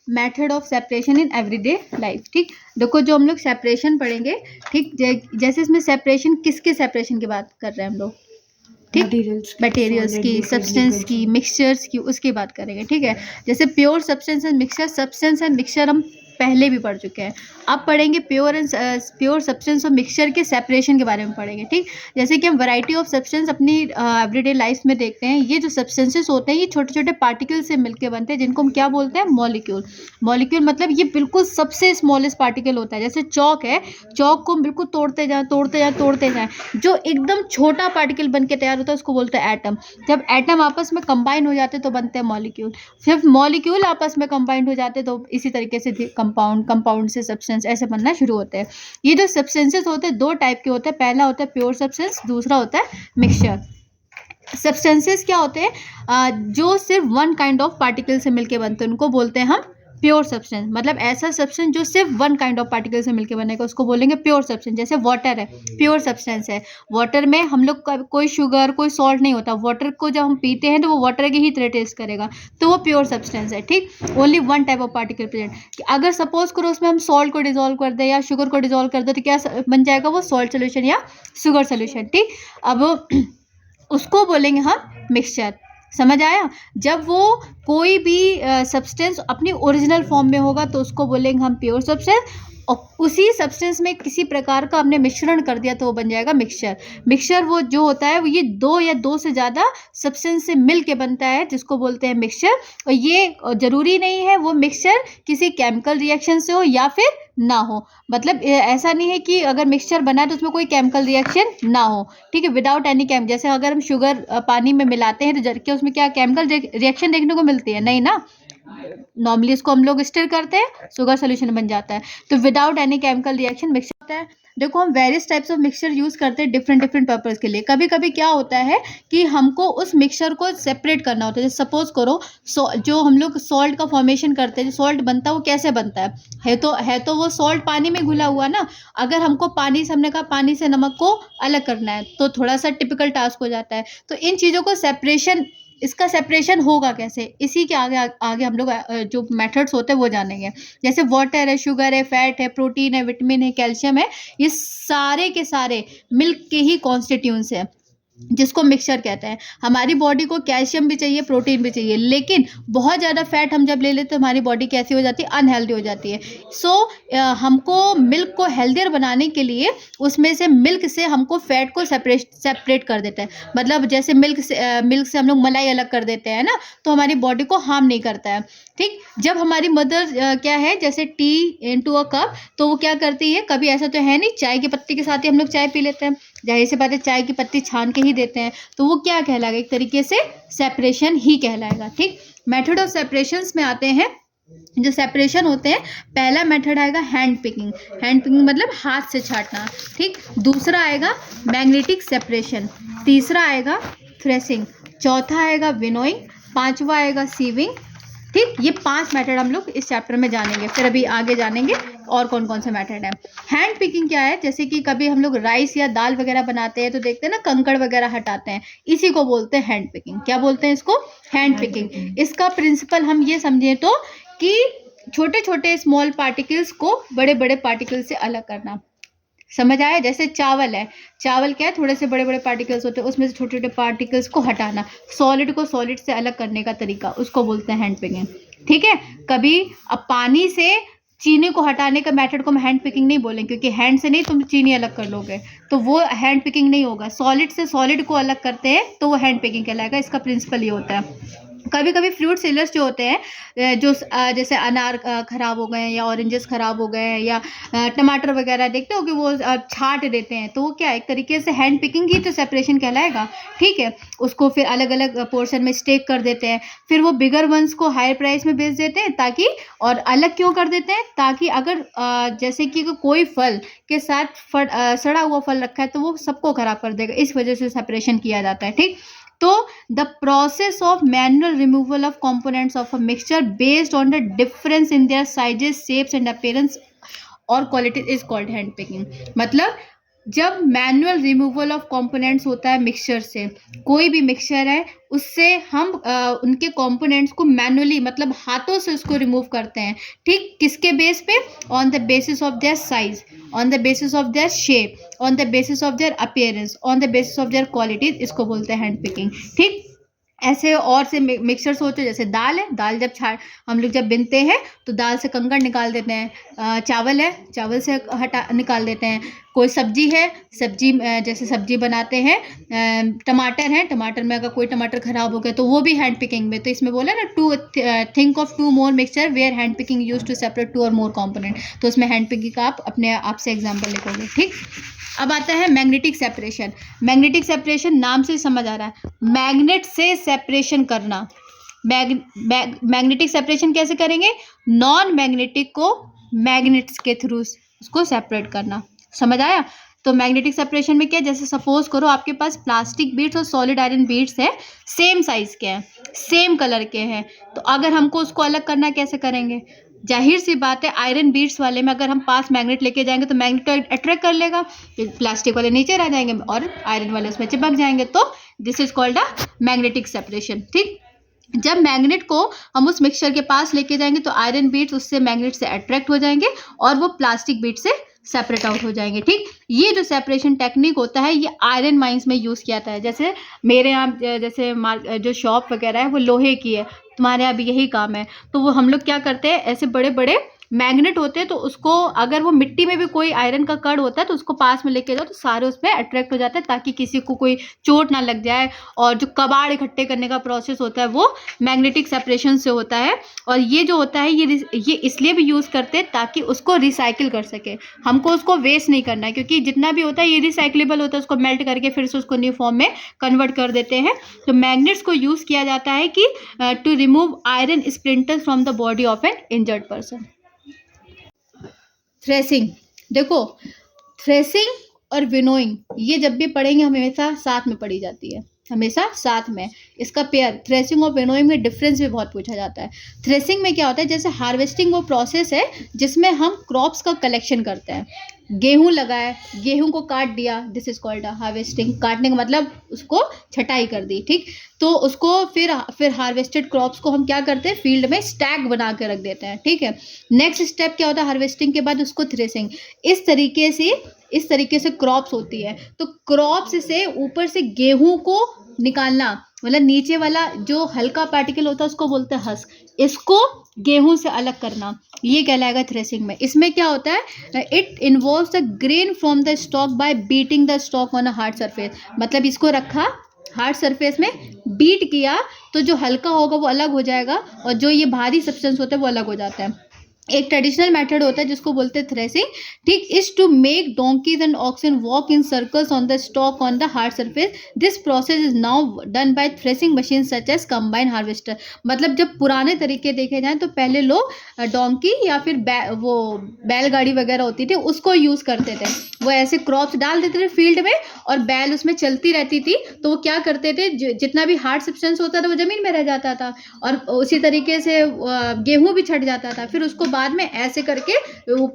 Method of separation in everyday life. ठीक, देखो जो हम लोग सेपरेशन पढ़ेंगे, ठीक, जैसे इसमें सेपरेशन किसके सेपरेशन की बात कर रहे हैं हम लोग, ठीक, मटेरियल्स की, सब्सटेंस की, मिक्सचर्स की, उसकी बात करेंगे। ठीक है, जैसे pure substance and mixture, substance and mixture हम पहले भी पढ़ चुके हैं। अब पढ़ेंगे प्योर सब्सटेंस और मिक्सचर के सेपरेशन के बारे में पढ़ेंगे। ठीक, जैसे कि हम वैरायटी ऑफ सब्सटेंस अपनी एवरीडे लाइफ में देखते हैं। ये जो सब्सटेंसेस होते हैं ये छोटे छोटे पार्टिकल से मिलकर बनते हैं, जिनको हम क्या बोलते हैं, मॉलिक्यूल। मॉलिक्यूल मतलब ये बिल्कुल सबसे स्मॉलेस्ट पार्टिकल होता है। जैसे चौक है, चौक को हम बिल्कुल तोड़ते जाएं तोड़ते जाएं तोड़ते जाएं, जो एकदम छोटा पार्टिकल बन के तैयार होता है उसको बोलते हैं एटम। जब एटम आपस में कंबाइन हो जाते हैं तो बनते हैं मॉलिक्यूल। सिर्फ मॉलिक्यूल आपस में कंबाइन हो जाते हैं तो इसी तरीके से कंपाउंड, कंपाउंड से सब्सटेंस, ऐसे बनना शुरू होते हैं। ये जो सब्सटेंसेस होते हैं दो टाइप के होते हैं, पहला होता है प्योर सब्सटेंस, दूसरा होता है मिक्सचर। सब्सटेंसेस क्या होते हैं, जो सिर्फ वन काइंड ऑफ पार्टिकल से मिलके बनते हैं, उनको बोलते हैं हम प्योर सब्सटेंस। मतलब ऐसा सब्सटेंस जो सिर्फ वन काइंड ऑफ पार्टिकल से मिलके बनेगा उसको बोलेंगे प्योर सब्सटेंस। जैसे वाटर है, प्योर सब्सटेंस है। वाटर में हम लोग का कोई शुगर, कोई सॉल्ट नहीं होता। वाटर को जब हम पीते हैं तो वो वाटर की ही तरह टेस्ट करेगा, तो वो प्योर सब्सटेंस है। ठीक, only one type of particle present. अगर सपोज करो उसमें हम सॉल्ट को डिजोल्व कर दे या शुगर को डिजोल्व कर दे तो क्या बन जाएगा, वो सॉल्ट सोल्यूशन या शुगर सोल्यूशन। ठीक, अब उसको बोलेंगे हम मिक्सचर। समझ आया? जब वो कोई भी सब्सटेंस अपनी ओरिजिनल फॉर्म में होगा तो उसको बोलेंगे हम प्योर सब्सटेंस, और उसी सब्सटेंस में किसी प्रकार का हमने मिश्रण कर दिया तो वो बन जाएगा मिक्सचर। मिक्सचर वो जो होता है वो ये दो या दो से ज़्यादा सब्सटेंस से मिल के बनता है, जिसको बोलते हैं मिक्सचर। और ये ज़रूरी नहीं है वो मिक्सचर किसी केमिकल रिएक्शन से हो या फिर ना हो। मतलब ऐसा नहीं है कि अगर मिक्सचर बना है तो उसमें कोई केमिकल रिएक्शन ना हो। ठीक है, विदाउट एनी केमिकल। जैसे अगर हम शुगर पानी में मिलाते हैं तो क्या उसमें क्या केमिकल रिएक्शन देखने को मिलती है? नहीं ना। नॉर्मली इसको हम लोग स्टिर करते हैं, शुगर सोल्यूशन बन जाता है। तो without any chemical reaction mixture होता है। देखो हम various types of mixture use करते हैं डिफरेंट डिफरेंट पर्पस के लिए। कभी कभी क्या होता है कि हमको उस मिक्सचर को सेपरेट करना होता है। जैसे सपोज करो जो हम लोग सॉल्ट का फॉर्मेशन करते हैं, जो सॉल्ट बनता है वो कैसे बनता है तो वो सॉल्ट पानी में घुला हुआ ना। अगर हमको पानी से, हमने कहा पानी से नमक को अलग करना है तो थोड़ा सा टिपिकल टास्क हो जाता है। तो इन चीज़ों को सेपरेशन, इसका सेपरेशन होगा कैसे, इसी के आगे आगे हम लोग जो मेथड्स होते हैं वो जानेंगे। जैसे वाटर है, शुगर है, फैट है, प्रोटीन है, विटामिन है, कैल्शियम है, ये सारे के सारे मिल्क के ही कॉन्स्टिट्यूएंट्स है, जिसको मिक्सचर कहते हैं। हमारी बॉडी को कैल्शियम भी चाहिए, प्रोटीन भी चाहिए, लेकिन बहुत ज़्यादा फैट हम जब ले लेते हैं हमारी बॉडी कैसी हो जाती है, अनहेल्दी हो जाती है। सो हमको मिल्क को हेल्दियर बनाने के लिए उसमें से मिल्क से हमको फैट को सेपरेट कर देते हैं। मतलब जैसे मिल्क से हम लोग मलाई अलग कर देते हैं ना, तो हमारी बॉडी को हार्म नहीं करता है। ठीक, जब हमारी मदर क्या है, जैसे टी इनटू अ कप, तो वो क्या करती है, कभी ऐसा तो है नहीं चाय की पत्ती के साथ ही हम लोग चाय पी लेते हैं, जाहिर सी बात है चाय की पत्ती छान के ही देते हैं, तो वो क्या कहलाएगा, एक तरीके से सेपरेशन ही कहलाएगा। ठीक, मेथड ऑफ सेपरेशंस में आते हैं। जो सेपरेशन होते हैं, पहला मेथड आएगा हैंड पिकिंग। हैंड पिकिंग मतलब हाथ से छाटना। ठीक, दूसरा आएगा मैग्नेटिक सेपरेशन, तीसरा आएगा थ्रेसिंग, चौथा आएगा विनोइंग, पांचवा आएगा सीविंग। ठीक, ये 5 मेथड हम लोग इस चैप्टर में जानेंगे। फिर अभी आगे जानेंगे और कौन कौन से मेथड है। हैंड पिकिंग क्या है, जैसे कि कभी हम लोग राइस या दाल वगैरह बनाते हैं तो देखते हैं ना कंकड़ वगैरह हटाते हैं, इसी को बोलते हैं हैंड पिकिंग। क्या बोलते हैं इसको? Hand picking. इसका प्रिंसिपल हम ये समझें तो कि छोटे छोटे स्मॉल पार्टिकल्स को बड़े बड़े पार्टिकल से अलग करना। समझ आया? जैसे चावल है, चावल क्या है, थोड़े से बड़े बड़े पार्टिकल्स होते हैं, उसमें से छोटे छोटे पार्टिकल्स को हटाना, सॉलिड को सॉलिड से अलग करने का तरीका, उसको बोलते हैं हैंड पिकिंग। ठीक है, कभी अब पानी से चीनी को हटाने का मेथड को हम हैंड पिकिंग नहीं बोलेंगे, क्योंकि हैंड से नहीं तुम चीनी अलग कर लोगे तो वो हैंड पिकिंग नहीं होगा। सॉलिड से सॉलिड को अलग करते हैं तो वो हैंड पिकिंग कहलाएगा। इसका प्रिंसिपल ये होता है। कभी कभी फ्रूट सेलर्स जो होते हैं, जो जैसे अनार खराब हो गए हैं या ऑरेंजेस खराब हो गए हैं या टमाटर वगैरह, देखते हो कि वो छाट देते हैं, तो वो क्या एक तरीके से हैंड पिकिंग ही तो सेपरेशन कहलाएगा। ठीक है, उसको फिर अलग अलग पोर्शन में स्टेक कर देते हैं, फिर वो बिगर वंस को हायर प्राइस में बेच देते हैं, ताकि, और अलग क्यों कर देते हैं, ताकि अगर जैसे कि कोई फल के साथ सड़ा हुआ फल रखा है तो वो सबको खराब कर देगा, इस वजह से सेपरेशन किया जाता है। ठीक, तो the process of manual removal of components of a mixture based on the difference in their sizes, shapes and appearance और quality is called hand picking. मतलब जब मैनुअल रिमूवल ऑफ कंपोनेंट्स होता है मिक्सचर से, कोई भी मिक्सचर है उससे हम उनके कंपोनेंट्स को मैनुअली मतलब हाथों से उसको रिमूव करते हैं, ठीक, किसके बेस पे? On the basis of their size, on the basis of their shape, on the basis of their appearance, on the basis of their qualities, इसको बोलते हैं हैंड पिकिंग, ठीक। ऐसे और से मिक्सचर सोचो, जैसे दाल है, दाल जब हम लोग जब बिनते हैं तो दाल से कंकड़ निकाल देते हैं, चावल है, चावल से हटा निकाल देते हैं, कोई सब्जी है, सब्जी जैसे सब्जी बनाते हैं, टमाटर है, टमाटर में अगर कोई टमाटर खराब हो गया तो वो भी हैंड पिकिंग में। तो इसमें बोला ना, to think of two more mixture where hand picking use to separate two or more component, तो उसमें हैंड पिकिंग का आप अपने आप से एग्जाम्पल लिखोगे, ठीक। अब आता है मैग्नेटिक सेपरेशन। मैग्नेटिक सेपरेशन नाम से समझ आ रहा है, मैग्नेट से सेपरेशन करना। मैग्नेटिक सेपरेशन कैसे करेंगे? नॉन मैग्नेटिक को मैग्नेट्स के थ्रू उसको सेपरेट करना, समझ आया? तो मैग्नेटिक सेपरेशन में क्या, जैसे सपोज करो आपके पास प्लास्टिक बीड्स और सॉलिड आयरन बीड्स है, सेम साइज के हैं, सेम कलर के हैं, तो अगर हमको उसको अलग करना कैसे करेंगे? जाहिर सी बात है, आयरन बीड्स वाले में अगर हम पास मैग्नेट लेके जाएंगे तो मैग्नेट तो अट्रैक्ट कर लेगा, प्लास्टिक वाले नीचे रह जाएंगे और आयरन वाले उसमें चिपक जाएंगे, तो this is called a magnetic separation, ठीक। जब मैग्नेट को हम उस मिक्सचर के पास लेके जाएंगे तो आयरन बीड्स उससे मैग्नेट से अट्रैक्ट हो जाएंगे और वो प्लास्टिक बीड से सेपरेट आउट हो जाएंगे, ठीक। ये जो सेपरेशन टेक्निक होता है ये आयरन माइंस में यूज़ किया जाता है। जैसे मेरे यहाँ जैसे जो शॉप वगैरह है वो लोहे की है, तुम्हारे यहाँ भी यही काम है, तो वो हम लोग क्या करते हैं, ऐसे बड़े बड़े मैग्नेट होते हैं, तो उसको अगर वो मिट्टी में भी कोई आयरन का कण होता है तो उसको पास में लेके जाओ तो सारे उसमें अट्रैक्ट हो जाते हैं, ताकि किसी को कोई चोट ना लग जाए। और जो कबाड़ इकट्ठे करने का प्रोसेस होता है वो मैग्नेटिक सेपरेशन से होता है। और ये जो होता है ये इसलिए भी यूज़ करते हैं ताकि उसको रिसाइकिल कर सके, हमको उसको वेस्ट नहीं करना है, क्योंकि जितना भी होता है ये रिसाइक्लेबल होता है, उसको मेल्ट करके फिर से उसको न्यू फॉर्म में कन्वर्ट कर देते हैं। तो मैग्नेट्स को यूज़ किया जाता है कि to remove iron splinters from the body of an injured person. Threshing, देखो थ्रेसिंग और विनोइंग ये जब भी पढ़ेंगे हमेशा साथ में पढ़ी जाती है, हमेशा साथ में। इसका पेयर थ्रेसिंग और विनोइंग में डिफरेंस भी बहुत पूछा जाता है। थ्रेसिंग में क्या होता है, जैसे हार्वेस्टिंग वो प्रोसेस है जिसमें हम क्रॉप्स का कलेक्शन करते हैं। गेहूं लगाए, गेहूं को काट दिया, दिस इज कॉल्ड हार्वेस्टिंग। काटने का मतलब उसको छटाई कर दी, ठीक। तो उसको फिर हार्वेस्टेड क्रॉप्स को हम क्या करते हैं, फील्ड में स्टैक बना के रख देते हैं, ठीक है। नेक्स्ट स्टेप क्या होता है हार्वेस्टिंग के बाद, उसको थ्रेसिंग। इस तरीके से क्रॉप्स होती है। तो क्रॉप्स से ऊपर से गेहूं को निकालना, मतलब नीचे वाला जो हल्का पार्टिकल होता है उसको बोलते हैं हस्क, इसको गेहूं से अलग करना, ये कहलाएगा थ्रेसिंग में। इसमें क्या होता है, it involves the grain from the stock bye beating the stalk on a hard surface. मतलब इसको रखा हार्ड सरफेस में, बीट किया तो जो हल्का होगा वो अलग हो जाएगा और जो ये भारी सब्सटेंस होता है वो अलग हो जाता है। एक ट्रेडिशनल मेथड होता है जिसको बोलते हैं थ्रेसिंग, ठीक। Is to make donkeys and oxen walk in circles on the stalk on the hard surface. This process is now done by threshing machine such as combine harvester. मतलब जब पुराने तरीके देखे जाएं तो पहले लोग डोंकी या फिर वो बैलगाड़ी वगैरह होती थी उसको यूज़ करते थे। वो ऐसे क्रॉप्स डाल देते थे फील्ड में और बैल उसमें चलती रहती थी, तो वो क्या करते थे, जितना भी हार्ड सब्सटेंस होता था वो ज़मीन में रह जाता था और उसी तरीके से गेहूँ भी छट जाता था। फिर उसको बाद में ऐसे करके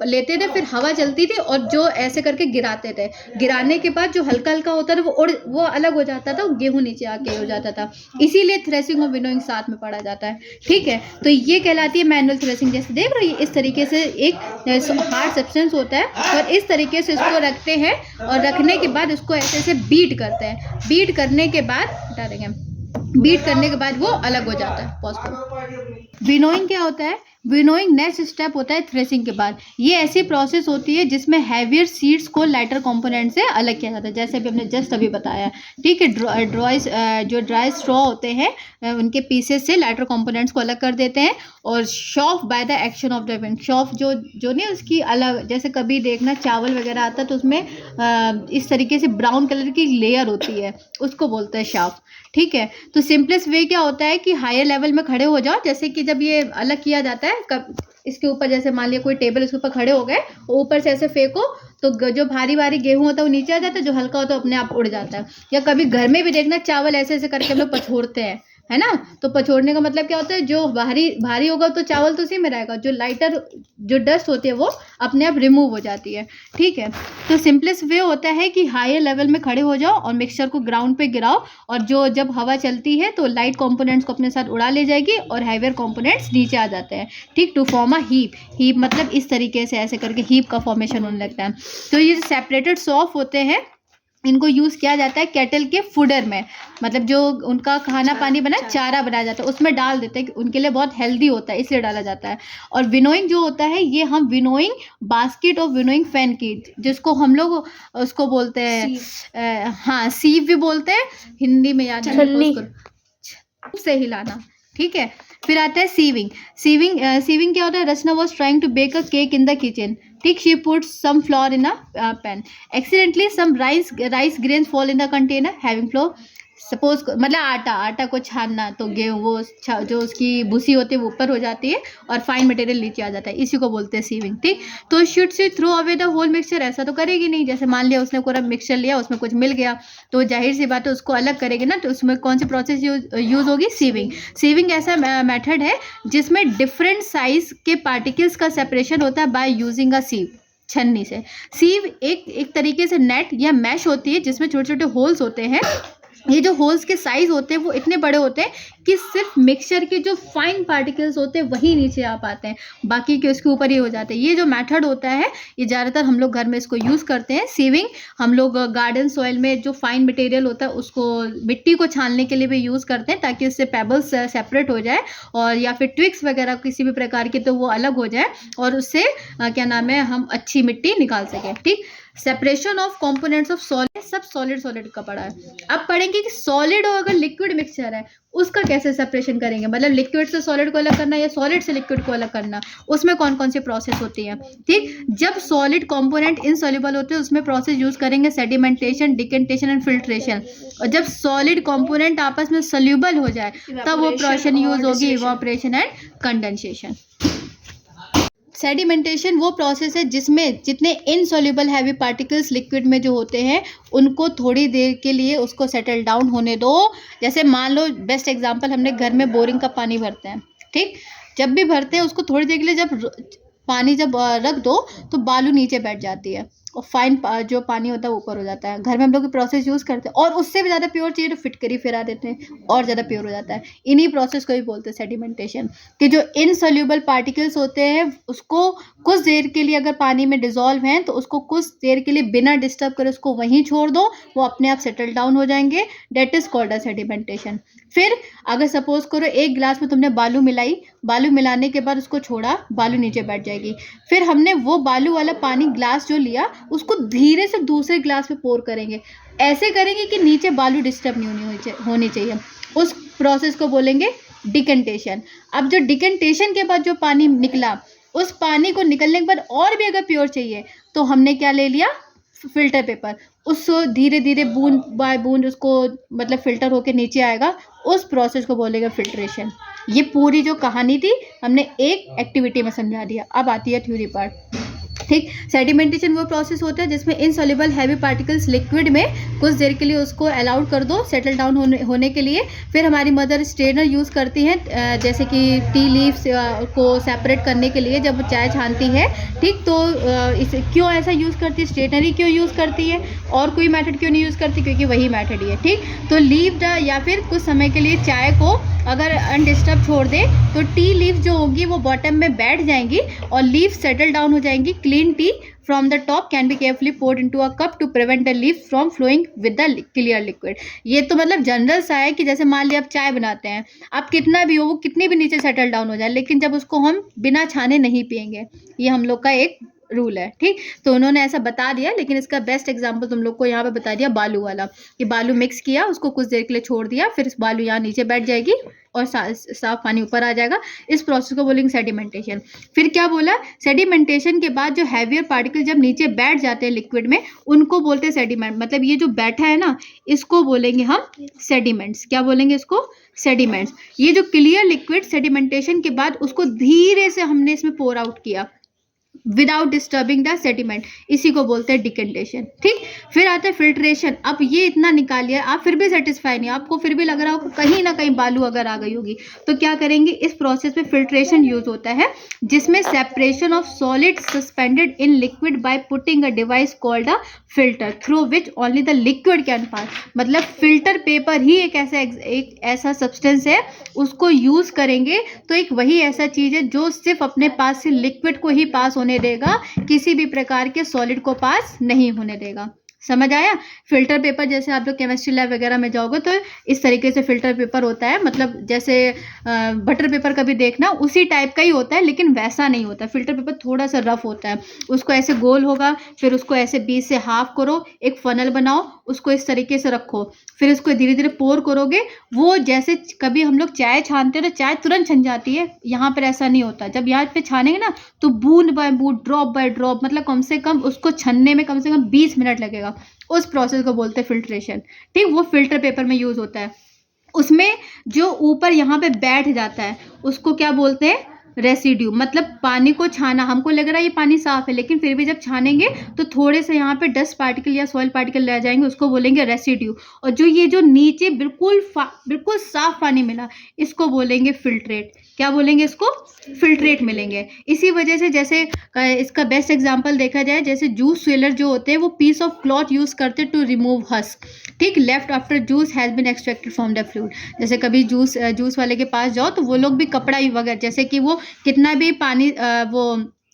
लेते थे, फिर हवा चलती थी और जो ऐसे करके गिराते थे। गिराने के बाद जो हल्का हल्का होता था वो अलग हो जाता था, गेहूं नीचे आके हो जाता था। इसीलिए थ्रेसिंग और विनोइंग साथ में पढ़ा जाता है, ठीक है। तो ये कहलाती है मैनुअल थ्रेसिंग। जैसे देख रहे हो ये इस तरीके से एक हार्ड सब्सटेंस होता है और इस तरीके से इसको रखते हैं और रखने के बाद इसको ऐसे ऐसे बीट करते हैं। बीट करने के बाद हटा देंगे, बीट करने के बाद वो अलग हो जाता है। पॉज करो। विनोइंग क्या होता है, विनोइंग नेक्स्ट स्टेप होता है थ्रेसिंग के बाद। ये ऐसी प्रोसेस होती है जिसमें हैवियर सीड्स को लाइटर कंपोनेंट से अलग किया जाता है, जैसे अभी हमने जस्ट अभी बताया, ठीक है। जो ड्राई स्ट्रॉ होते हैं उनके पीसेस से लाइटर कंपोनेंट्स को अलग कर देते हैं। और शॉफ by the action of the wind, शॉफ जो नहीं उसकी अलग, जैसे कभी देखना चावल वगैरह आता है तो उसमें इस तरीके से ब्राउन कलर की लेयर होती है, उसको बोलते हैं शाफ, ठीक है। तो सिंपलेस्ट वे क्या होता है कि हायर लेवल में खड़े हो जाओ, जैसे कि जब ये अलग किया जाता है इसके ऊपर, जैसे मान लिया कोई टेबल इसके ऊपर खड़े हो गए, ऊपर से ऐसे फेंको तो जो भारी भारी गेहूं होता है वो नीचे आ जाता है, जो हल्का होता है अपने आप उड़ जाता है। या कभी घर में भी देखना चावल ऐसे ऐसे करके हम लोग पछोड़ते हैं, है ना। तो पछोड़ने का मतलब क्या होता है, जो भारी होगा तो चावल तो उसी में रहेगा, जो लाइटर जो डस्ट होती है वो अपने आप रिमूव हो जाती है, ठीक है। तो सिंपलेस्ट वे होता है कि हायर लेवल में खड़े हो जाओ और मिक्सचर को ग्राउंड पे गिराओ, और जो जब हवा चलती है तो लाइट कंपोनेंट्स को अपने साथ उड़ा ले जाएगी और हैवियर कंपोनेंट्स नीचे आ जाते हैं, ठीक, टू फॉर्म अ हीप मतलब इस तरीके से ऐसे करके हीप का फॉर्मेशन होने लगता है। तो ये सेपरेटेड सॉफ होते हैं, इनको यूज़ किया जाता है कैटल के फूडर में, मतलब जो उनका खाना पानी बना चारा बनाया जाता है उसमें डाल देते हैं, उनके लिए बहुत हेल्दी होता है इसलिए डाला जाता है। और विनोइंग जो होता है ये हम विनोइंग बास्केट और विनोइंग फैन की, जिसको हम लोग उसको बोलते हैं हाँ सीव भी बोलते हैं, हिंदी में याद से हिलाना, ठीक है। फिर आता है सीविंग। सीविंग क्या होता है, Rachna was trying to bake a cake in the kitchen, ठीक, she put some flour in a pan, accidentally some rice grains fall in the container having flour, suppose मतलब आटा को छानना, तो गेहूँ वो जो उसकी भूसी होती है वो ऊपर हो जाती है और फाइन मटेरियल नीचे आ जाता है, इसी को बोलते हैं सीविंग, ठीक। तो should she throw away the whole mixture, ऐसा तो करेगी नहीं, जैसे मान लिया उसने पूरा मिक्सचर लिया उसमें कुछ मिल गया तो जाहिर सी बात है उसको अलग करेगी ना, तो उसमें कौन सी प्रोसेस यूज होगी, सीविंग ऐसा मेथड है जिसमें डिफरेंट साइज के पार्टिकल्स का सेपरेशन होता है बाय यूजिंग अ सीव, छन्नी से। सीव एक तरीके से नेट या मैश होती है जिसमें छोटे छोटे होल्स होते हैं, ये जो होल्स के साइज होते हैं वो इतने बड़े होते हैं कि सिर्फ मिक्सचर के जो फाइन पार्टिकल्स होते हैं वही नीचे आ पाते हैं, बाकी के उसके ऊपर ही हो जाते हैं। ये जो मेथड होता है ये ज़्यादातर हम लोग घर में इसको यूज़ करते हैं। सीविंग हम लोग गार्डन सॉइल में जो फाइन मटेरियल होता है उसको मिट्टी को छानने के लिए भी यूज़ करते हैं ताकि उससे पेबल्स सेपरेट हो जाए, और या फिर ट्विक्स वगैरह किसी भी प्रकार की तो वो अलग हो जाए और उससे क्या नाम है हम अच्छी मिट्टी निकाल सकें, ठीक। Separation of components of solid, सब सॉलिड का पढ़ा है। अब पढ़ेंगे कि सॉलिड और अगर लिक्विड मिक्सचर है उसका कैसे सेपरेशन करेंगे, मतलब लिक्विड से सॉलिड को अलग करना या सॉलिड से लिक्विड को अलग करना, उसमें कौन कौन सी प्रोसेस होती है, ठीक। जब सॉलिड कंपोनेंट इनसॉल्युबल होते हैं उसमें प्रोसेस यूज करेंगे सेडिमेंटेशन, डिकेंटेशन एंड फिल्ट्रेशन, और जब सॉलिड कंपोनेंट आपस में सोल्यूबल हो जाए तब वो प्रोसेस यूज होगी इवापोरेशन एंड कंडेंसेशन। सेडिमेंटेशन वो प्रोसेस है जिसमें जितने इनसॉल्युबल हैवी पार्टिकल्स लिक्विड में जो होते हैं उनको थोड़ी देर के लिए उसको सेटल डाउन होने दो। जैसे मान लो बेस्ट एग्जांपल, हमने घर में बोरिंग का पानी भरते हैं, ठीक, जब भी भरते हैं उसको थोड़ी देर के लिए जब पानी जब रख दो तो बालू नीचे बैठ जाती है और फाइन जो पानी होता है वो ऊपर हो जाता है। घर में हम लोग प्रोसेस यूज़ करते हैं और उससे भी ज़्यादा प्योर चाहिए तो फिटकरी फिरा देते हैं और ज़्यादा प्योर हो जाता है। इन्हीं प्रोसेस को ही बोलते हैं सेडिमेंटेशन, कि जो इनसॉल्युबल पार्टिकल्स होते हैं उसको कुछ देर के लिए अगर पानी में डिजोल्व हैं तो उसको कुछ देर के लिए बिना डिस्टर्ब करे उसको वहीं छोड़ दो, वो अपने आप सेटल डाउन हो जाएंगे, that is called a sedimentation. फिर अगर सपोज करो एक गिलास में तुमने बालू मिलाई, बालू मिलाने के बाद उसको छोड़ा, बालू नीचे बैठ जाएगी, फिर हमने वो बालू वाला पानी ग्लास जो लिया उसको धीरे से दूसरे ग्लास में पोर करेंगे, ऐसे करेंगे कि नीचे बालू डिस्टर्ब नहीं होनी चाहिए, उस प्रोसेस को बोलेंगे डिकेंटेशन। अब जो डिकेंटेशन के बाद जो पानी निकला उस पानी को निकलने के बाद और भी अगर प्योर चाहिए तो हमने क्या ले लिया, फिल्टर पेपर, उसको धीरे धीरे बूंद बाय बूंद उसको मतलब फिल्टर होके नीचे आएगा, उस प्रोसेस को बोलेगा फिल्ट्रेशन। ये पूरी जो कहानी थी हमने एक एक्टिविटी में समझा दिया। अब आती है थ्योरी पार्ट, ठीक। सेडिमेंटेशन वो प्रोसेस होता है जिसमें इनसॉल्युबल हैवी पार्टिकल्स लिक्विड में कुछ देर के लिए उसको अलाउड कर दो सेटल डाउन होने के लिए। फिर हमारी मदर स्ट्रेनर यूज़ करती हैं जैसे कि टी लीव्स को सेपरेट करने के लिए जब चाय छानती है, ठीक। तो इसे क्यों ऐसा यूज़ करती है, स्ट्रेनर ही क्यों यूज़ करती है और कोई मेथड क्यों नहीं यूज़ करती, क्योंकि वही मेथड ही है, ठीक। तो लीव या फिर कुछ समय के लिए चाय को अगर अनडिस्टर्ब छोड़ दें तो टी लीफ जो होगी वो बॉटम में बैठ जाएंगी और लीफ सेटल डाउन हो जाएंगी। Clean tea from the top can be carefully poured into a cup to prevent the leaf from flowing with the clear liquid. ये तो मतलब जनरल सा है कि जैसे मान लिया आप चाय बनाते हैं, आप कितना भी हो वो कितनी भी नीचे सेटल डाउन हो जाए लेकिन जब उसको हम बिना छाने नहीं पियेंगे, ये हम लोग का एक रूल है, ठीक। तो उन्होंने ऐसा बता दिया, लेकिन इसका बेस्ट एग्जांपल तुम लोग को यहाँ पे बता दिया बालू वाला, कि बालू मिक्स किया उसको कुछ देर के लिए छोड़ दिया, फिर बालू यहाँ नीचे बैठ जाएगी और साफ पानी ऊपर आ जाएगा। इस प्रोसेस को बोलेंगे सेडिमेंटेशन। फिर क्या बोला, सेडिमेंटेशन के बाद जो हैवियर पार्टिकल जब नीचे बैठ जाते हैं लिक्विड में उनको बोलते हैं सेडिमेंट, मतलब ये जो बैठा है ना इसको बोलेंगे हम सेडिमेंट्स। क्या बोलेंगे इसको, सेडिमेंट्स। ये जो क्लियर लिक्विड सेडिमेंटेशन के बाद उसको धीरे से हमने इसमें पोर आउट किया, विदाउट डिस्टर्बिंग द सेडिमेंट, इसी को बोलते हैं डिकेंटेशन। ठीक, फिर आता है फिल्ट्रेशन। अब ये इतना निकालिए, आप फिर भी सेटिस्फाई नहीं, आपको फिर भी लग रहा हो कहीं ना कहीं बालू अगर आ गई होगी, तो क्या करेंगे, इस प्रोसेस में फिल्ट्रेशन यूज होता है, जिसमें separation of solid suspended in liquid by putting a device called a filter through which only the liquid can pass. मतलब फिल्टर पेपर ही एक ऐसा सब्सटेंस है, उसको यूज करेंगे तो एक वही ऐसा चीज है जो सिर्फ अपने पास से लिक्विड को ही पास होने देगा, किसी भी प्रकार के सॉलिड को पास नहीं होने देगा। समझ आया? फिल्टर पेपर जैसे आप लोग केमिस्ट्री लैब वगैरह में जाओगे तो इस तरीके से फिल्टर पेपर होता है, मतलब जैसे बटर पेपर कभी देखना उसी टाइप का ही होता है, लेकिन वैसा नहीं होता। फिल्टर पेपर थोड़ा सा रफ होता है, उसको ऐसे गोल होगा, फिर उसको ऐसे बीच से हाफ करो, एक फनल बनाओ, उसको इस तरीके से रखो, फिर उसको धीरे धीरे पोर करोगे। वो जैसे कभी हम लोग चाय छानते हैं तो चाय तुरंत छन जाती है, यहाँ पर ऐसा नहीं होता। जब यहाँ पे छानेंगे ना तो बूंद बाय बूंद, ड्रॉप बाय ड्रॉप, मतलब कम से कम उसको छनने में कम से कम 20 मिनट लगेगा। उस प्रोसेस को बोलते हैं फिल्ट्रेशन। ठीक, वो फिल्टर पेपर में यूज होता है। उसमें जो ऊपर यहाँ पे बैठ जाता है उसको क्या बोलते हैं, रेसिड्यू। मतलब पानी को छाना, हमको लग रहा है ये पानी साफ है, लेकिन फिर भी जब छानेंगे तो थोड़े से यहाँ पे डस्ट पार्टिकल या सॉइल पार्टिकल रह जाएंगे, उसको बोलेंगे रेसिड्यू। और जो नीचे बिल्कुल साफ पानी मिला, इसको बोलेंगे फिल्ट्रेट। क्या बोलेंगे इसको? फिल्ट्रेट मिलेंगे। इसी वजह से जैसे इसका बेस्ट एग्जांपल देखा जाए, जैसे जूस सेलर जो होते हैं वो पीस ऑफ क्लॉथ यूज करते टू रिमूव हस्क। ठीक, left after juice has been extracted from the fluid. जैसे कभी जूस वाले के पास जाओ तो वो लोग भी कपड़ा ही वगैरह, जैसे कि वो कितना भी पानी वो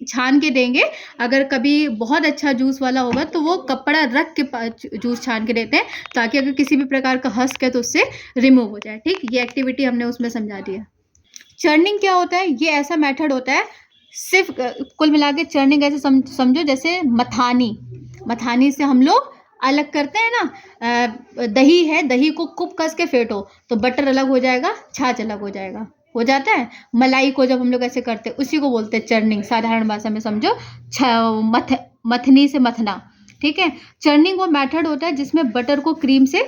छान के देंगे, अगर कभी बहुत अच्छा जूस वाला होगा तो वो कपड़ा रख के जूस छान के देते हैं, ताकि अगर किसी भी प्रकार का हस्क है तो उससे रिमूव हो जाए। ठीक, ये एक्टिविटी हमने उसमें समझा दी है। चर्निंग क्या होता है? ये ऐसा मेथड होता है, सिर्फ कुल मिला के चर्निंग ऐसे समझो जैसे मथानी से हम लोग अलग करते हैं ना। दही है, दही को खूब कस के फेंटो तो बटर अलग हो जाएगा, छाछ अलग हो जाएगा, हो जाता है। मलाई को जब हम लोग ऐसे करते हैं उसी को बोलते हैं चर्निंग, साधारण भाषा में समझो मथनी से मथना। ठीक है, चर्निंग वो मेथड होता है जिसमें बटर को क्रीम से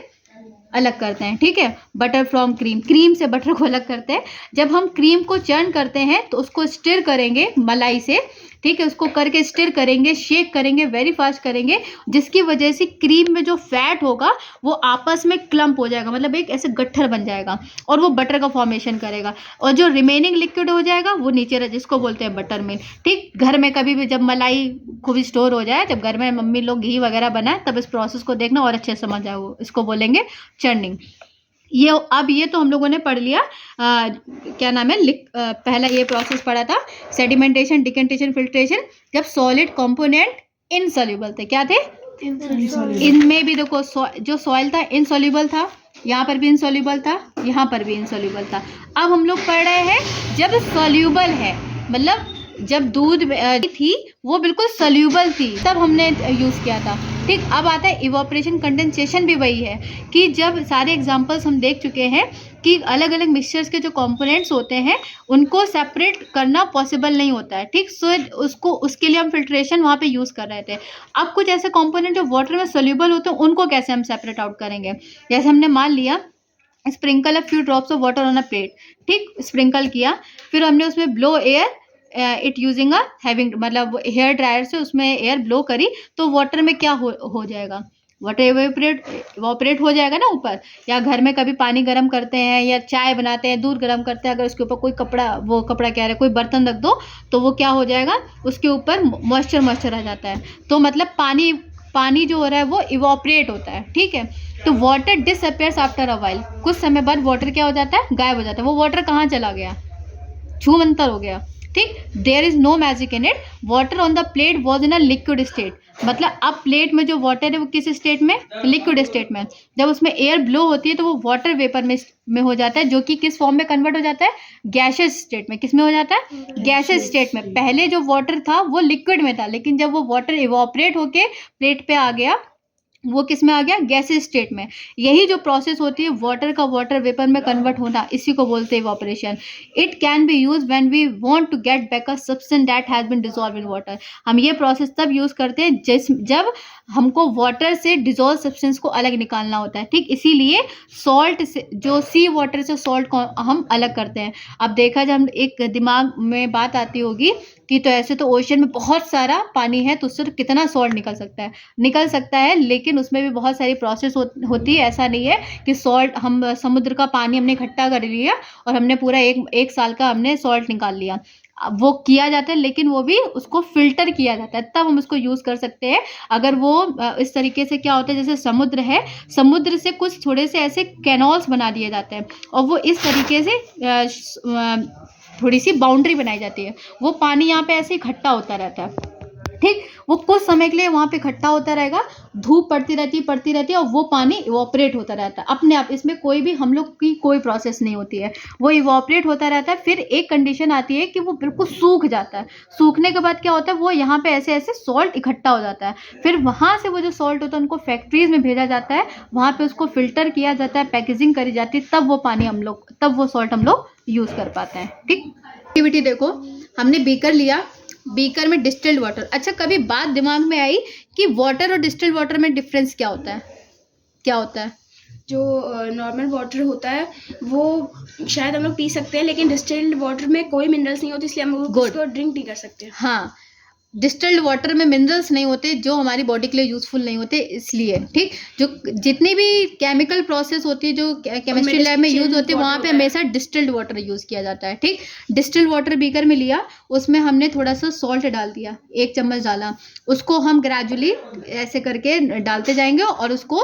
अलग करते हैं। ठीक है, बटर फ्रॉम क्रीम से बटर को अलग करते हैं। जब हम क्रीम को चर्न करते हैं तो उसको स्टिर करेंगे मलाई से। ठीक है, उसको करके स्टिर करेंगे, शेक करेंगे, वेरी फास्ट करेंगे, जिसकी वजह से क्रीम में जो फैट होगा वो आपस में क्लम्प हो जाएगा, मतलब एक ऐसे गट्ठर बन जाएगा और वो बटर का फॉर्मेशन करेगा। और जो रिमेनिंग लिक्विड हो जाएगा वो नीचे रह, जिसको बोलते हैं बटर मिल्क। ठीक, घर में कभी भी जब मलाई खूब स्टोर हो जाए, जब घर में मम्मी लोग घी वगैरह बनाए, तब इस प्रोसेस को देखना और अच्छे से समझ आए, वो इसको बोलेंगे चर्निंग। ये तो हम लोगों ने पढ़ लिया, क्या नाम है, पहला ये प्रोसेस पढ़ा था, सेडिमेंटेशन, डिकेंटेशन, फिल्ट्रेशन, जब सॉलिड कंपोनेंट इनसॉल्युबल थे। क्या थे? इनमें भी देखो जो सॉइल था इनसॉल्युबल था, यहाँ पर भी इनसॉल्युबल था, यहाँ पर भी इनसॉल्युबल था। अब हम लोग पढ़ रहे हैं जब सॉल्युबल है, मतलब जब दूध थी वो बिल्कुल सॉल्युबल थी, तब हमने यूज़ किया था। ठीक, अब आता है इवोपरेशन, कंडेंसेशन भी वही है कि जब सारे एग्जांपल्स हम देख चुके हैं कि अलग अलग मिक्सचर्स के जो कंपोनेंट्स होते हैं उनको सेपरेट करना पॉसिबल नहीं होता है। ठीक, सो उसके लिए हम फिल्ट्रेशन वहाँ पे यूज़ कर रहे थे। अब कुछ ऐसे कंपोनेंट जो वाटर में सोल्यूबल होते हैं उनको कैसे हम सेपरेट आउट करेंगे? जैसे हमने मान लिया sprinkle a few drops of water on a plate. ठीक, स्प्रिंकल किया, फिर हमने उसमें blow air it using a having, मतलब हेयर ड्रायर से उसमें एयर ब्लो करी, तो वाटर में क्या हो जाएगा? वाटर इवेपोरेट हो जाएगा ना ऊपर। या घर में कभी पानी गर्म करते हैं या चाय बनाते हैं, दूध गर्म करते हैं, अगर उसके ऊपर कोई कपड़ा क्या है, कोई बर्तन रख दो तो वो क्या हो जाएगा, उसके ऊपर मॉइस्चर आ जाता है। तो मतलब पानी जो हो रहा है वो इवेपोरेट होता है। ठीक है, तो water disappears after a while, कुछ समय बाद वाटर क्या हो जाता है? गायब हो जाता है। वो वाटर कहाँ चला गया? छूमंतर हो गया। ठीक, there is no magic in it, water on the plate was in a liquid state. मतलब अब प्लेट में जो वाटर है वो किस स्टेट में? लिक्विड स्टेट में। जब उसमें एयर ब्लो होती है तो वो वाटर वेपर में हो जाता है, जो कि किस फॉर्म में कन्वर्ट हो जाता है? गैसेस स्टेट में। किस में हो जाता है? गैसेस स्टेट में। पहले जो वाटर था वो लिक्विड में था, लेकिन जब वो वाटर इवोपरेट होके प्लेट पे आ गया, वो किस में आ गया? गैसेस स्टेट में। यही जो प्रोसेस होती है वाटर का वाटर वेपर में कन्वर्ट होना, इसी को बोलते हैं evaporation. It can be use when we want to get back a substance that has been dissolve in water. हम ये प्रोसेस तब यूज करते हैं जब हमको वाटर से डिजोल्व सब्सटेंस को अलग निकालना होता है, ठीक। इसीलिए सॉल्ट से, जो सी वाटर से सॉल्ट को हम अलग करते हैं। अब देखा जाए, हम एक दिमाग में बात आती होगी कि तो ऐसे तो ओशन में बहुत सारा पानी है तो उससे तो कितना सॉल्ट निकल सकता है, लेकिन उसमें भी बहुत सारी प्रोसेस होती है। ऐसा नहीं है कि सॉल्ट, हम समुद्र का पानी हमने इकट्ठा कर लिया और हमने पूरा एक साल का हमने सॉल्ट निकाल लिया। वो किया जाता है, लेकिन वो भी उसको फिल्टर किया जाता है, तब हम उसको यूज़ कर सकते हैं। अगर वो इस तरीके से, क्या होता है, जैसे समुद्र है, समुद्र से कुछ थोड़े से ऐसे कैनॉल्स बना दिए जाते हैं और वो इस तरीके से थोड़ी सी बाउंड्री बनाई जाती है। वो पानी यहाँ पे ऐसे इकट्ठा होता रहता है, ठीक। वो कुछ समय के लिए वहाँ पे इकट्ठा होता रहेगा, धूप पड़ती रहती है और वो पानी इवोपरेट होता रहता है अपने आप। इसमें कोई भी हम लोग की कोई प्रोसेस नहीं होती है, वो इवोपरेट होता रहता है। फिर एक कंडीशन आती है कि वो बिल्कुल सूख जाता है। सूखने के बाद क्या होता है, वो यहाँ पे ऐसे ऐसे सॉल्ट इकट्ठा हो जाता है। फिर वहाँ से वो जो सॉल्ट होता है उनको फैक्ट्रीज में भेजा जाता है, वहाँ पे उसको फिल्टर किया जाता है, पैकेजिंग करी जाती है, तब वो सॉल्ट हम लोग यूज़ कर पाते हैं, ठीक। एक्टिविटी देखो, हमने बीकर लिया, बीकर में डिस्टिल्ड वाटर। अच्छा, कभी बात दिमाग में आई कि वाटर और डिस्टिल्ड वाटर में डिफरेंस क्या होता है? क्या होता है? जो नॉर्मल वाटर होता है वो शायद हम लोग पी सकते हैं, लेकिन डिस्टिल्ड वाटर में कोई मिनरल्स नहीं होते, इसलिए हम लोग उसको ड्रिंक नहीं कर सकते। हाँ, डिस्टिल्ड वाटर में मिनरल्स नहीं होते जो हमारी बॉडी के लिए यूजफुल नहीं होते, इसलिए, ठीक। जो जितनी भी केमिकल प्रोसेस होती है जो केमिस्ट्री लैब में यूज होती है, वहाँ पे हमेशा डिस्टिल्ड वाटर यूज किया जाता है, ठीक। डिस्टिल्ड वाटर बीकर में लिया, उसमें हमने थोड़ा सा सॉल्ट डाल दिया, 1 चम्मच डाला, उसको हम ग्रेजुअली ऐसे करके डालते जाएंगे और उसको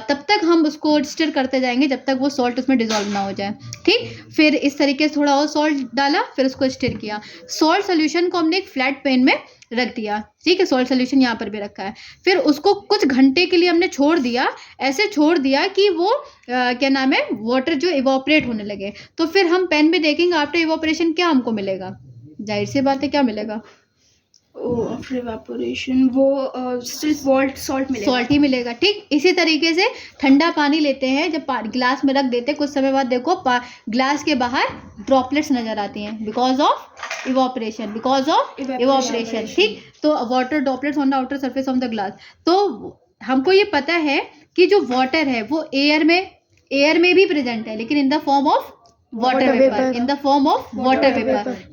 तब तक हम उसको स्टिर करते जाएंगे जब तक वो सॉल्ट उसमें डिजोल्व ना हो जाए, ठीक। फिर इस तरीके से थोड़ा और सॉल्ट डाला, फिर उसको स्टिर किया। सॉल्ट सोल्यूशन को हमने एक फ्लैट पैन में रख दिया, ठीक है। सॉल्ट सोल्यूशन यहाँ पर भी रखा है। फिर उसको कुछ घंटे के लिए हमने छोड़ दिया, ऐसे छोड़ दिया कि वो क्या नाम है, वाटर जो इवोपरेट होने लगे। तो फिर हम पेन में देखेंगे आफ्टर इवोपरेशन क्या हमको मिलेगा, जाहिर सी बात है क्या मिलेगा, आफ्टर इवेपोरेशन वो सिर्फ सॉल्ट ही मिलेगा, ठीक। इसी तरीके से ठंडा पानी लेते हैं, जब गिलास में रख देते हैं, कुछ समय बाद देखो गिलास के बाहर ड्रॉपलेट्स नजर आती हैं, बिकॉज ऑफ इवोपरेशन, ठीक। तो water droplets on the outer surface of the glass. तो हमको ये पता है कि जो वाटर है वो एयर में भी प्रेजेंट है, लेकिन in the form of water vapour,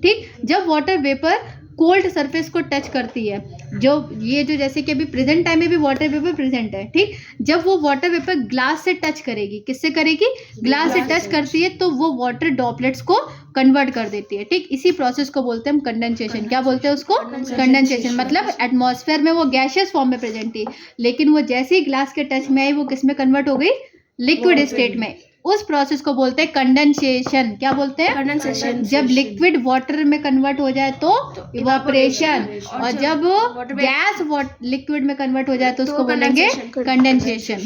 ठीक। जब वाटर वेपर कोल्ड सरफेस को टच करती है, जो जैसे कि अभी प्रेजेंट टाइम में भी वाटर वेपर प्रेजेंट है, ठीक। जब वो वाटर वेपर ग्लास से टच करेगी, किससे करेगी, ग्लास से टच करती है, तो वो वाटर ड्रॉपलेट्स को कन्वर्ट कर देती है, ठीक। इसी प्रोसेस को बोलते हैं हम कंडेंसेशन। क्या बोलते हैं उसको, कंडेंसेशन। मतलब एटमॉस्फेयर में वो गैसियस फॉर्म में प्रेजेंट थी, लेकिन वो जैसे ही ग्लास के टच में आई, वो किस में कन्वर्ट हो गई, लिक्विड स्टेट में। उस प्रोसेस को बोलते हैं कंडेंसेशन। क्या बोलते हैं, कंडेंसेशन। जब लिक्विड वाटर में कन्वर्ट हो जाए तो इवापोरेशन, और जब गैस लिक्विड में कन्वर्ट हो जाए तो उसको बोलेंगे कंडेंसेशन।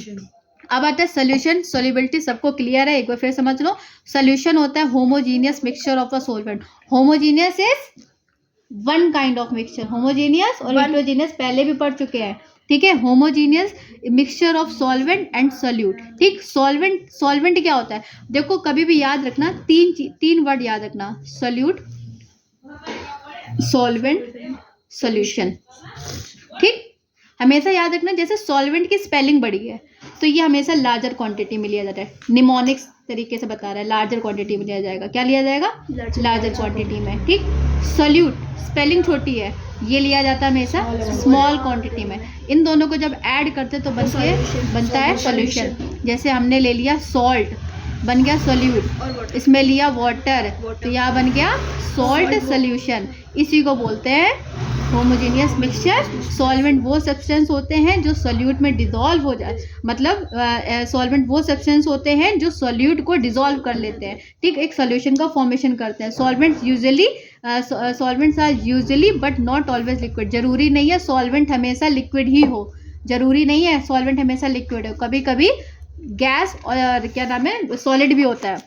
अब आता है सोल्यूशन। सोल्युबिलिटी सबको क्लियर है, एक बार फिर समझ लो। सोल्यूशन होता है homogeneous mixture of a solvent. Homogeneous is one kind of mixture, homogeneous और हेटेरोजीनियस पहले भी पढ़ चुके हैं, ठीक है। Homogeneous mixture of solvent and solute, ठीक। सॉल्वेंट क्या होता है, देखो कभी भी याद रखना, तीन वर्ड याद रखना, सोल्यूट, सॉल्वेंट, सोल्यूशन, ठीक। हमेशा याद रखना, जैसे सॉल्वेंट की स्पेलिंग बड़ी है तो ये हमेशा लार्जर क्वांटिटी में लिया जाता है, निमोनिक्स तरीके से बता रहा है, लार्जर क्वांटिटी में लिया जाएगा। क्या लिया जाएगा, लार्जर क्वांटिटी में, ठीक। सोल्यूट स्पेलिंग छोटी है, ये लिया जाता है हमेशा स्मॉल क्वांटिटी में। इन दोनों को जब ऐड करते तो बनता है सॉल्यूशन। जैसे हमने ले लिया सॉल्ट, बन गया सोल्यूट, इसमें लिया वाटर, तो यहाँ बन गया सॉल्ट सोल्यूशन। इसी को बोलते हैं होमोजेनियस मिक्सचर। सॉल्वेंट वो सब्सटेंस होते हैं जो सोल्यूट में डिजोल्व हो जाए, मतलब सॉल्वेंट वो सब्सटेंस होते हैं जो सोल्यूट को डिजोल्व कर लेते हैं, ठीक। एक सोल्यूशन का फॉर्मेशन करते हैं। Solvents are usually but not always liquid. जरूरी नहीं है सॉल्वेंट हमेशा लिक्विड ही हो, जरूरी नहीं है सॉल्वेंट हमेशा लिक्विड हो, कभी कभी गैस और क्या नाम है सॉलिड भी होता है,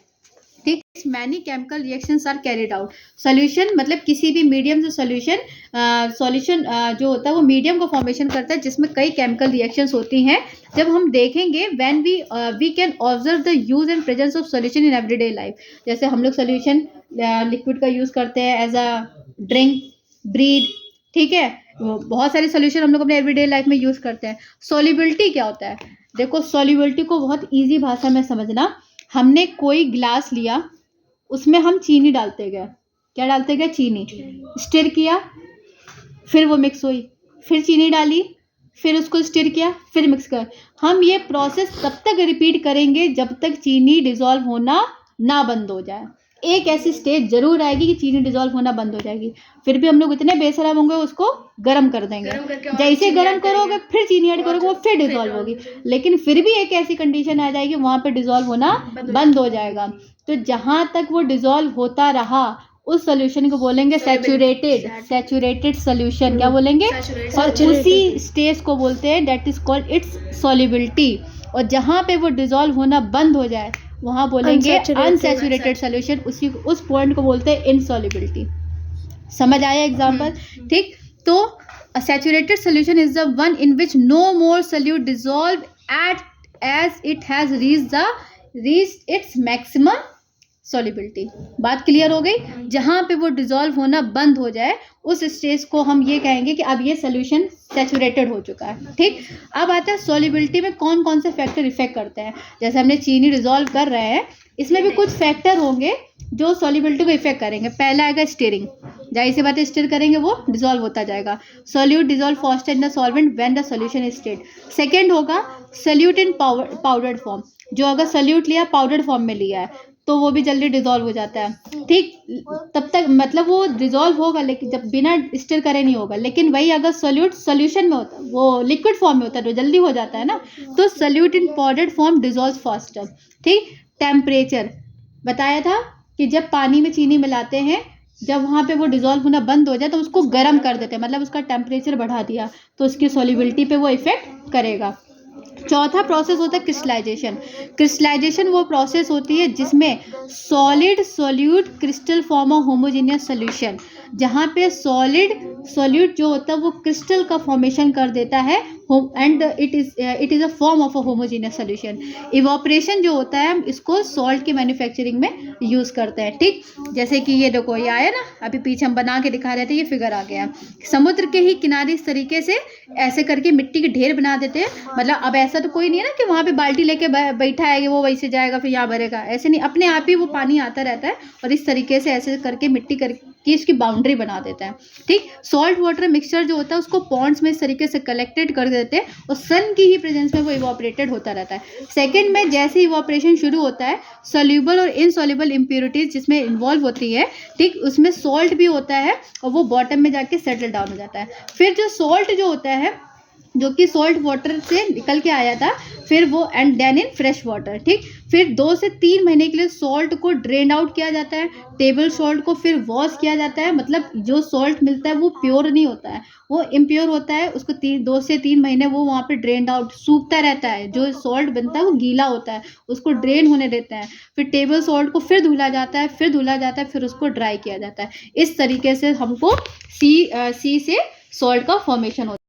ठीक। Many chemical reactions are carried out. Solution मतलब किसी भी मीडियम से सॉल्यूशन जो होता है वो मीडियम को फॉर्मेशन करता है जिसमें कई केमिकल रिएक्शंस होती हैं। जब हम देखेंगे when we can observe the use and presence of solution in everyday life. जैसे हम लोग सोल्यूशन लिक्विड का यूज करते हैं एज अ ड्रिंक, ब्रीद, ठीक है, बहुत सारे सोल्यूशन हम लोग अपने एवरीडे लाइफ में यूज़ करते हैं। सॉल्युबिलिटी क्या होता है? देखो, सॉल्युबिलिटी को बहुत ईजी भाषा में समझना। हमने कोई ग्लास लिया, उसमें हम चीनी डालते गए। क्या डालते गए? चीनी। स्टिर किया, फिर वो मिक्स हुई, फिर चीनी डाली, फिर उसको स्टिर किया, फिर मिक्स कर। हम ये प्रोसेस तब तक रिपीट करेंगे जब तक चीनी डिज़ोल्व होना ना बंद हो जाए। एक ऐसी स्टेज जरूर आएगी कि चीनी डिज़ोल्व होना बंद हो जाएगी, फिर भी हम लोग इतने बेशरम होंगे उसको गर्म कर देंगे। जैसे गर्म करोगे फिर चीनी ऐड करोगे, वो फिर डिज़ोल्व होगी, लेकिन फिर भी एक ऐसी कंडीशन आ जाएगी वहाँ पे डिज़ोल्व होना बंद हो जाएगा। तो जहाँ तक वो डिज़ोल्व होता रहा उस सोल्यूशन को बोलेंगे सैचुरेटेड सोल्यूशन। क्या बोलेंगे? और उसी स्टेज को बोलते हैं that is called its solubility. और जहाँ पे वो डिज़ोल्व होना बंद हो जाए वहाँ बोलेंगे अनसैचुरेटेड सोल्यूशन। उस पॉइंट को बोलते हैं इनसॉल्युबिलिटी। समझ आया एग्जांपल? ठीक। तो a saturated solution is the one in which no more solute dissolve as it has reached its maximum solubility. बात क्लियर हो गई? जहाँ पे वो डिज़ोल्व होना बंद हो जाए उस स्टेज को हम ये कहेंगे कि अब ये सोल्यूशन सैचुरेटेड हो चुका है। ठीक। अब आता है सॉल्युबिलिटी में कौन कौन से फैक्टर इफेक्ट करते हैं। जैसे हमने चीनी डिज़ोल्व कर रहे हैं, इसमें भी कुछ फैक्टर होंगे जो सॉल्युबिलिटी को इफेक्ट करेंगे। पहला आएगा स्टीयरिंग। जाहिर सी बात है, स्टीयर करेंगे वो डिज़ोल्व होता जाएगा। Solute dissolve faster in the solvent when the solution is stirred. Second होगा सोल्यूट इन पाउडर्ड फॉर्म। जो अगर सोल्यूट लिया पाउडर्ड फॉर्म में लिया है तो वो भी जल्दी डिज़ोल्व हो जाता है। ठीक। तब तक मतलब वो डिज़ोल्व होगा लेकिन जब बिना स्टिर करे नहीं होगा। लेकिन वही अगर सोल्यूशन में होता है, वो लिक्विड फॉर्म में होता है तो जल्दी हो जाता है ना। तो solute in powdered form dissolve faster. ठीक। टेम्परेचर बताया था कि जब पानी में चीनी मिलाते हैं, जब वहाँ पे वो डिज़ोल्व होना बंद हो जाए तो उसको गर्म कर देते हैं, मतलब उसका टेम्परेचर बढ़ा दिया तो उसकी सॉल्युबिलिटी पे वो इफेक्ट करेगा। चौथा प्रोसेस होता है क्रिस्टलाइजेशन। क्रिस्टलाइजेशन वो प्रोसेस होती है जिसमें solid solute crystal form of homogeneous solution. जहाँ पे सॉलिड सोल्यूट जो होता है वो क्रिस्टल का फॉर्मेशन कर देता है and it is a form of a homogeneous solution. Evaporation जो होता है हम इसको सॉल्ट के मैन्युफैक्चरिंग में यूज़ करते हैं। ठीक। जैसे कि ये देखो, ये आया ना, अभी पीछे हम बना के दिखा रहे थे, ये फिगर आ गया। समुद्र के ही किनारे इस तरीके से ऐसे करके मिट्टी के ढेर बना देते हैं। मतलब अब ऐसा तो कोई नहीं है ना कि वहाँ पे बाल्टी लेके बैठा है वो वैसे जाएगा फिर यहाँ भरेगा, ऐसे नहीं। अपने आप ही वो पानी आता रहता है और इस तरीके से ऐसे करके मिट्टी की इसकी बाउंड्री बना देता है। ठीक। सॉल्ट वाटर मिक्सचर जो होता है उसको पॉन्ड्स में इस तरीके से कलेक्टेड कर देते हैं और सन की ही प्रेजेंस में वो इवोपरेटेड होता रहता है। सेकंड में जैसे इवोपरेशन शुरू होता है, सोल्यूबल और इनसोल्यूबल इम्प्योरिटीज जिसमें इन्वॉल्व होती है, ठीक, उसमें सॉल्ट भी होता है और वो बॉटम में जाके सेटल डाउन हो जाता है। फिर जो सॉल्ट जो होता है जो कि सॉल्ट वाटर से निकल के आया था, फिर वो and then in fresh water. ठीक। फिर 2 से 3 महीने के लिए सॉल्ट को ड्रेन आउट किया जाता है। टेबल सॉल्ट को फिर वॉश किया जाता है। मतलब जो सॉल्ट मिलता है वो प्योर नहीं होता है, वो इम्प्योर होता है। उसको 2 से 3 महीने वो वहाँ पे ड्रेन आउट सूखता रहता है। जो सॉल्ट बनता है वो गीला होता है, उसको ड्रेन होने देते हैं। फिर टेबल सॉल्ट को फिर धुला जाता है, फिर उसको ड्राई किया जाता है। इस तरीके से हमको सी से सॉल्ट का फॉर्मेशन होता है।